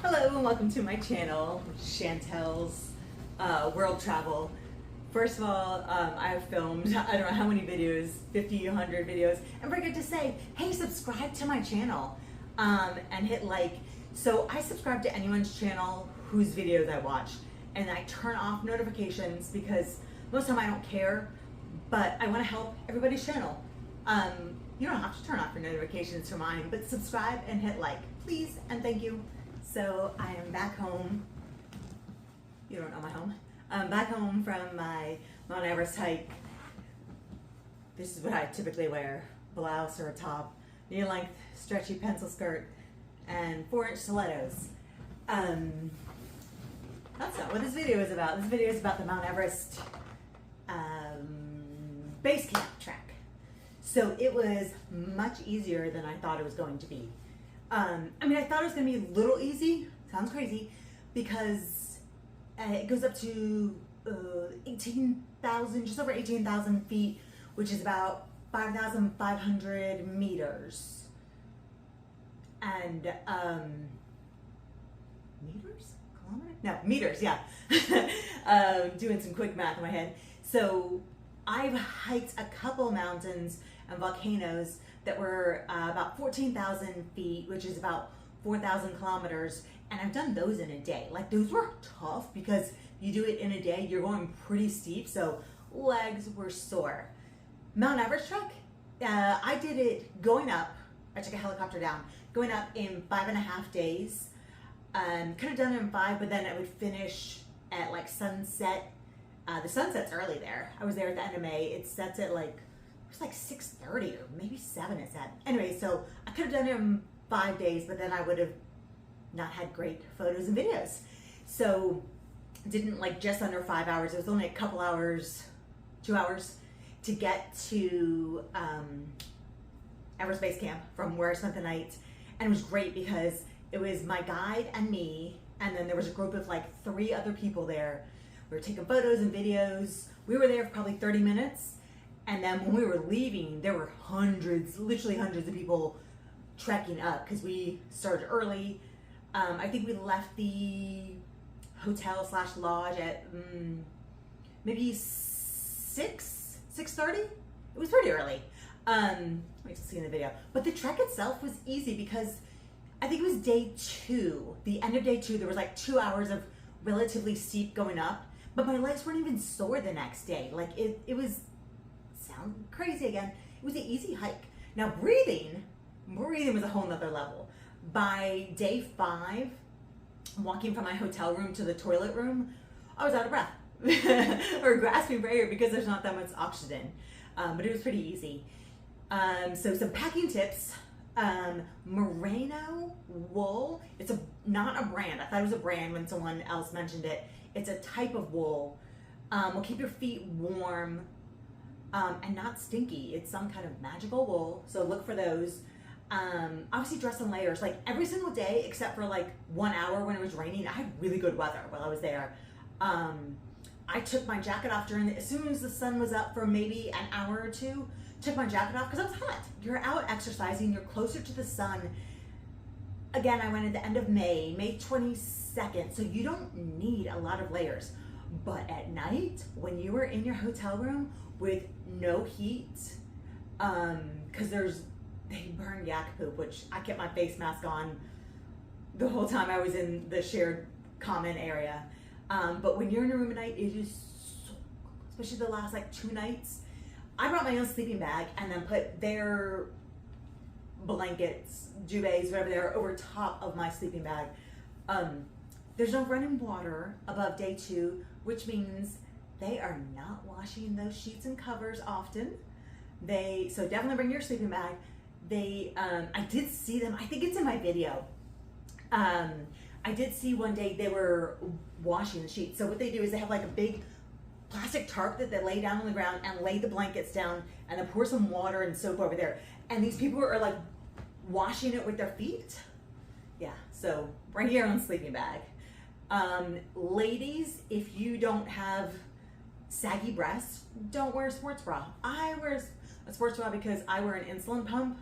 Hello and welcome to my channel, Chantel's World Travel. First of all, I've filmed, I don't know how many videos, 50, 100 videos, and forget to say, hey, subscribe to my channel and hit like. So I subscribe to anyone's channel whose videos I watch, and I turn off notifications because most of the time I don't care, but I want to help everybody's channel. You don't have to turn off your notifications for mine, but subscribe and hit like, please, and thank you. So I am back home. You don't know my home. I'm back home from my Mount Everest hike. This is what I typically wear: blouse or a top, knee-length stretchy pencil skirt, and 4-inch stilettos. That's not what this video is about. This video is about the Mount Everest Base Camp trek. So it was much easier than I thought it was going to be. I mean, I thought it was going to be a little easy. Sounds crazy, because it goes up to 18,000, just over 18,000 feet, which is about 5,500 meters. And meters? Kilometers? No, meters, yeah. Doing some quick math in my head. So I've hiked a couple mountains and volcanoes that were about 14,000 feet, which is about 4,000 kilometers, and I've done those in a day. Like, those were tough because you do it in a day, you're going pretty steep, so legs were sore. Mount Everest trek, I did it going up. I took a helicopter down, going up in 5.5 days. Could have done it in 5, but then I would finish at like sunset. The sunset's early there. I was there at the end of May. It sets at like, it was like 6:30 or maybe 7 it said. Anyway, so I could have done it in 5 days, but then I would have not had great photos and videos. So didn't like just under 5 hours. It was only a couple hours, 2 hours to get to Everest Basecamp from where I spent the night. And it was great because it was my guide and me, and then there was a group of like 3 other people there. We were taking photos and videos. We were there for probably 30 minutes. And then when we were leaving, there were hundreds, literally hundreds of people trekking up because we started early. I think we left the hotel / lodge at maybe 6:30. It was pretty early. Wait to see in the video. But the trek itself was easy because I think it was day 2. The end of day 2, there was like 2 hours of relatively steep going up. But my legs weren't even sore the next day. Like it was, sound crazy again, it was an easy hike. Now breathing was a whole nother level. By day 5, walking from my hotel room to the toilet room, I was out of breath or grasping for air because there's not that much oxygen. But it was pretty easy. So some packing tips. Merino wool. It's not a brand. I thought it was a brand when someone else mentioned it. It's a type of wool. Will keep your feet warm and not stinky. It's some kind of magical wool, so look for those. Obviously dress in layers. Like every single day except for like 1 hour when it was raining, I had really good weather while I was there. I took my jacket off as soon as the sun was up for maybe an hour or 2. Took my jacket off because I was hot. You're out exercising, you're closer to the sun. Again, I went at the end of May 22nd, so you don't need a lot of layers. But at night, when you were in your hotel room with no heat, because they burn yak poop, which I kept my face mask on the whole time I was in the shared common area. But when you're in a room at night, it is so cold, especially the last like 2 nights. I brought my own sleeping bag and then put their blankets, duvets, whatever they are, over top of my sleeping bag. There's no running water above day 2, which means they are not washing those sheets and covers often. So definitely bring your sleeping bag. I did see them, I think it's in my video. I did see one day they were washing the sheets. So what they do is they have like a big plastic tarp that they lay down on the ground and lay the blankets down and then pour some water and soap over there. And these people are like washing it with their feet. Yeah, so bring your own sleeping bag. Ladies, if you don't have saggy breasts, don't wear a sports bra. I wear a sports bra because I wear an insulin pump.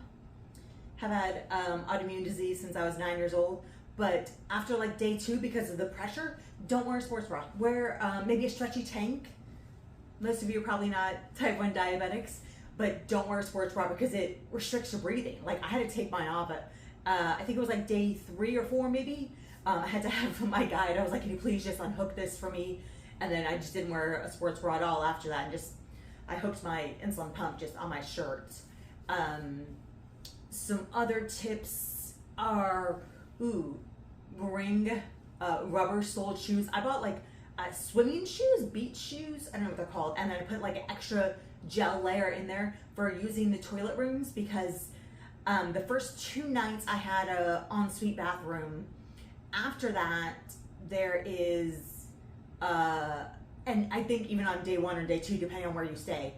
Have had autoimmune disease since I was 9 years old, But after like day 2, because of the pressure, don't wear a sports bra. Wear maybe a stretchy tank. Most of you are probably not type 1 diabetics, but don't wear a sports bra because it restricts your breathing. Like I had to take mine off at, I think it was like day 3 or 4 maybe. I had to have my guide. I was like, can you please just unhook this for me? And then I just didn't wear a sports bra at all after that, and just I hooked my insulin pump just on my shirt. Some other tips are, bring rubber-soled shoes. I bought like swimming shoes, beach shoes, I don't know what they're called, and then I put like an extra gel layer in there for using the toilet rooms, because the first 2 nights I had a ensuite bathroom. After that, there is, and I think even on day 1 or day 2, depending on where you stay,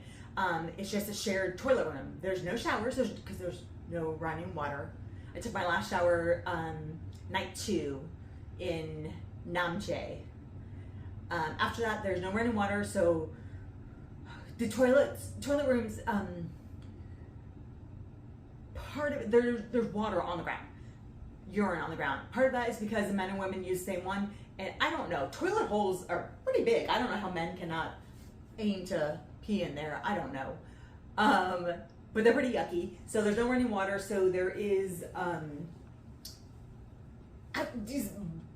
it's just a shared toilet room. There's no showers because there's no running water. I took my last shower night 2 in Namche. After that, there's no running water, so the toilet rooms, part of it, there's water on the ground, urine on the ground. Part of that is because the men and women use the same one, and I don't know, toilet holes are pretty big. I don't know how men cannot aim to pee in there. I don't know. But they're pretty yucky. So there's no running water, so there is these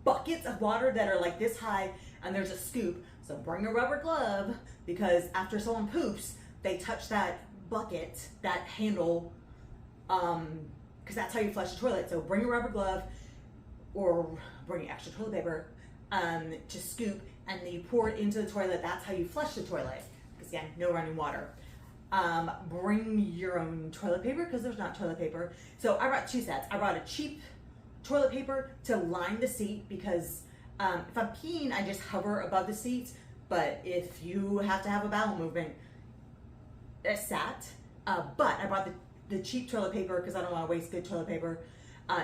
buckets of water that are like this high, and there's a scoop. So bring a rubber glove, because after someone poops, they touch that bucket, that handle, because that's how you flush the toilet. So bring a rubber glove, or bring extra toilet paper to scoop, and then you pour it into the toilet. That's how you flush the toilet, because again, no running water. Bring your own toilet paper, because there's not toilet paper. So I brought 2 sets. I brought a cheap toilet paper to line the seat, because if I'm peeing, I just hover above the seats. But if you have to have a bowel movement, it's sat. But I brought the cheap toilet paper because I don't want to waste good toilet paper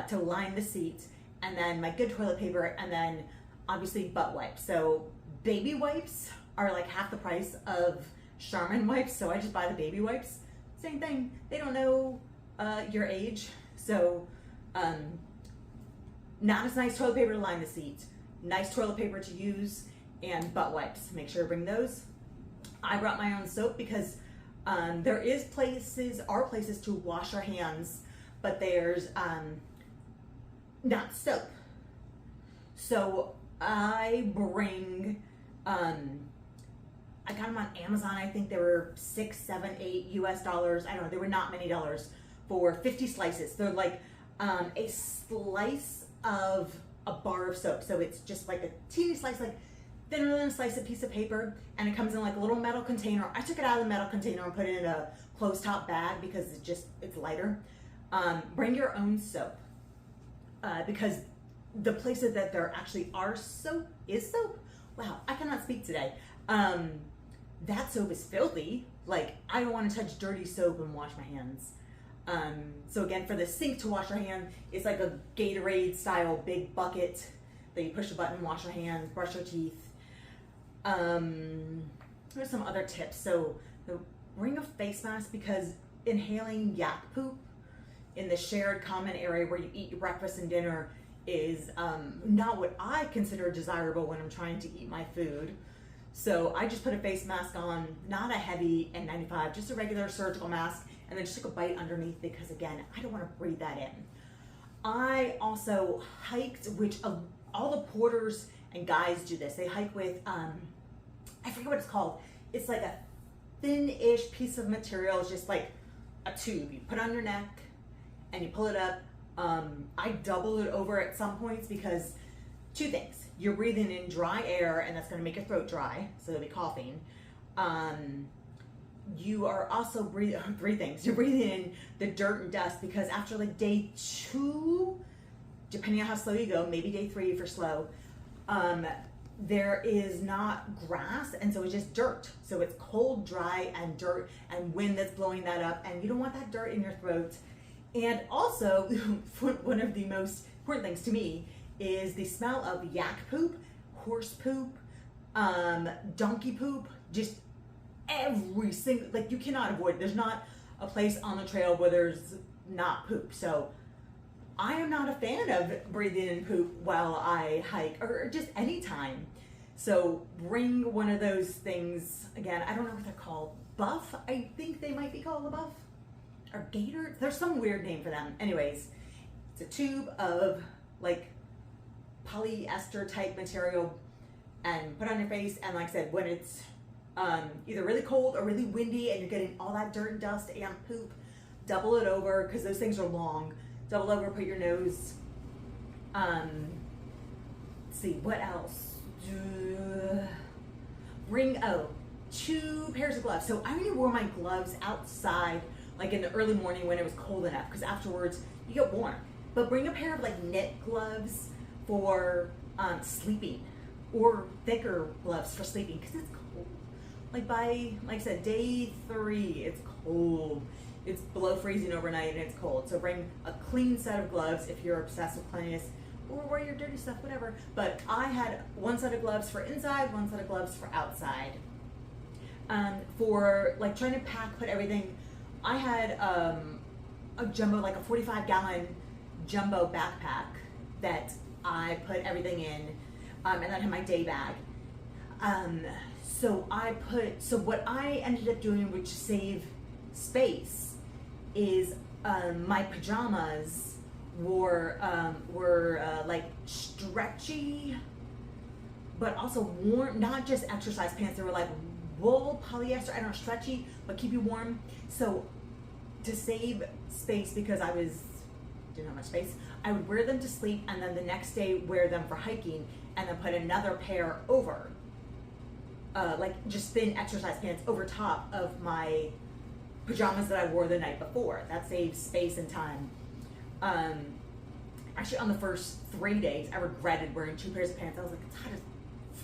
to line the seats, and then my good toilet paper, and then obviously butt wipes. So baby wipes are like half the price of Charmin wipes, so I just buy the baby wipes. Same thing. They don't know your age, so not as nice toilet paper to line the seat. Nice toilet paper to use, and butt wipes. Make sure to bring those. I brought my own soap because there are places to wash our hands, but there's not soap. So I bring, I got them on Amazon. I think they were $6, $7, $8 US. I don't know, they were not many dollars for 50 slices. They're like a slice of a bar of soap. So it's just like a teeny slice, like thinner than a slice of piece of paper, and it comes in like a little metal container. I took it out of the metal container and put it in a closed top bag because it's lighter. Bring your own soap, because the places that there actually are soap, wow, I cannot speak today. That soap is filthy. Like, I don't want to touch dirty soap and wash my hands. So again, for the sink to wash your hand, it's like a Gatorade style big bucket that you push a button, wash your hands, brush your teeth. There's some other tips. So bring a face mask, because inhaling yak poop in the shared common area where you eat your breakfast and dinner is not what I consider desirable when I'm trying to eat my food. So I just put a face mask on, not a heavy N95, just a regular surgical mask, and then just took a bite underneath, because again, I don't want to breathe that in. I also hiked, which all the porters and guys do this. They hike with, I forget what it's called. It's like a thin-ish piece of material. It's just like a tube. You put on your neck and you pull it up. I double it over at some points because 2 things. You're breathing in dry air, and that's going to make your throat dry, so you'll be coughing. You are also breathing, 3 things. You're breathing in the dirt and dust, because after like day 2, depending on how slow you go, maybe day 3 if you're slow, there is not grass, and so it's just dirt. So it's cold, dry, and dirt, and wind that's blowing that up, and you don't want that dirt in your throat. And also, one of the most important things to me is the smell of yak poop, horse poop, donkey poop, just every single, like, you cannot avoid. There's not a place on the trail where there's not poop. So I am not a fan of breathing in poop while I hike or just any time. So bring one of those things. Again, I don't know what they're called. Buff, I think they might be called a buff. Or gator, there's some weird name for them. Anyways, it's a tube of like polyester type material, and put on your face. And like I said, when it's either really cold or really windy and you're getting all that dirt and dust and poop, double it over, because those things are long. Double over, put your nose. Let's see, what else? Bring 2 pairs of gloves. So I only wore my gloves outside, like in the early morning when it was cold enough, because afterwards you get warm. But bring a pair of like knit gloves for sleeping, or thicker gloves for sleeping, because it's cold. Like I said, day 3, it's cold. It's below freezing overnight and it's cold. So bring a clean set of gloves if you're obsessed with cleanliness, or wear your dirty stuff, whatever. But I had 1 set of gloves for inside, 1 set of gloves for outside. For like trying to put everything, I had a jumbo, like a 45-gallon jumbo backpack that I put everything in, and then I had my day bag. So what I ended up doing, which saved space, is my pajamas were like stretchy, but also warm, not just exercise pants. They were like wool, polyester, I don't know, stretchy, but keep you warm. So to save space, because I didn't have much space, I would wear them to sleep, and then the next day wear them for hiking, and then put another pair over, like just thin exercise pants over top of my pajamas that I wore the night before. That saves space and time. Actually, on the first 3 days, I regretted wearing 2 pairs of pants. I was like, it's hot as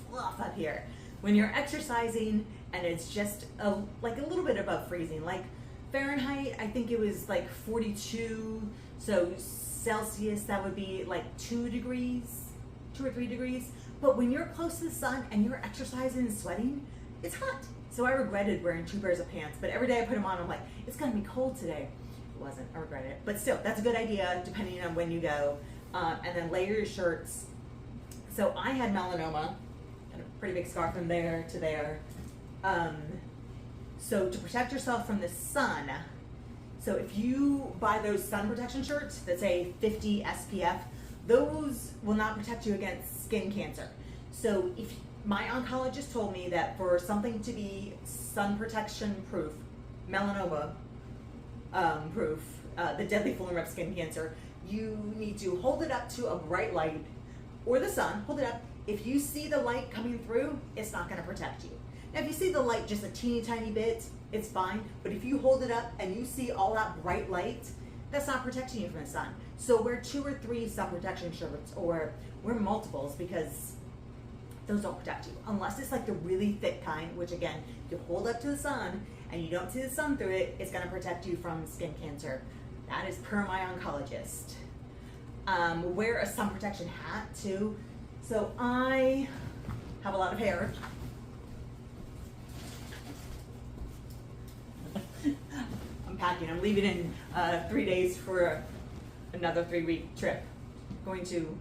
fluff up here. When you're exercising and it's just like a little bit above freezing, like Fahrenheit, I think it was like 42. So Celsius, that would be like 2 or 3 degrees. But when you're close to the sun and you're exercising and sweating, it's hot. So I regretted wearing 2 pairs of pants, but every day I put them on, I'm like, it's gonna be cold today. It wasn't, I regret it. But still, that's a good idea depending on when you go. And then layer your shirts. So I had melanoma, and a pretty big scar from there to there. So to protect yourself from the sun, so if you buy those sun protection shirts that say 50 SPF, those will not protect you against skin cancer. So if my oncologist told me that for something to be sun protection proof, melanoma proof, the deadly form of skin cancer, you need to hold it up to a bright light or the sun, hold it up. If you see the light coming through, it's not gonna protect you. Now if you see the light just a teeny tiny bit, it's fine, but if you hold it up and you see all that bright light, that's not protecting you from the sun. So wear 2 or 3 sun protection shirts, or wear multiples, because those don't protect you. Unless it's like the really thick kind, which again, if you hold up to the sun and you don't see the sun through it, it's gonna protect you from skin cancer. That is per my oncologist. Wear a sun protection hat too. So I have a lot of hair. I'm packing, I'm leaving in 3 days for another 3-week trip. Going to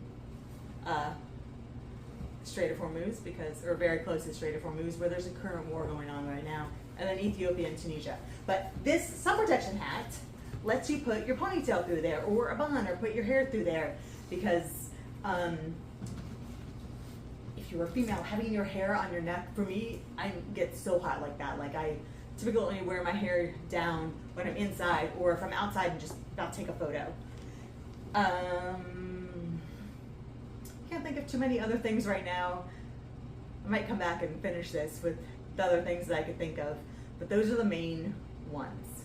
Strait of Hormuz, or very close to Strait of Hormuz, where there's a current war going on right now, and then Ethiopia and Tunisia. But this sun protection hat lets you put your ponytail through there, or a bun, or put your hair through there, because if you're a female, having your hair on your neck, for me, I get so hot like that. Like I typically only wear my hair down when I'm inside, or if I'm outside and just about to take a photo. Can't think of too many other things right now. I might come back and finish this with the other things that I could think of, but those are the main ones.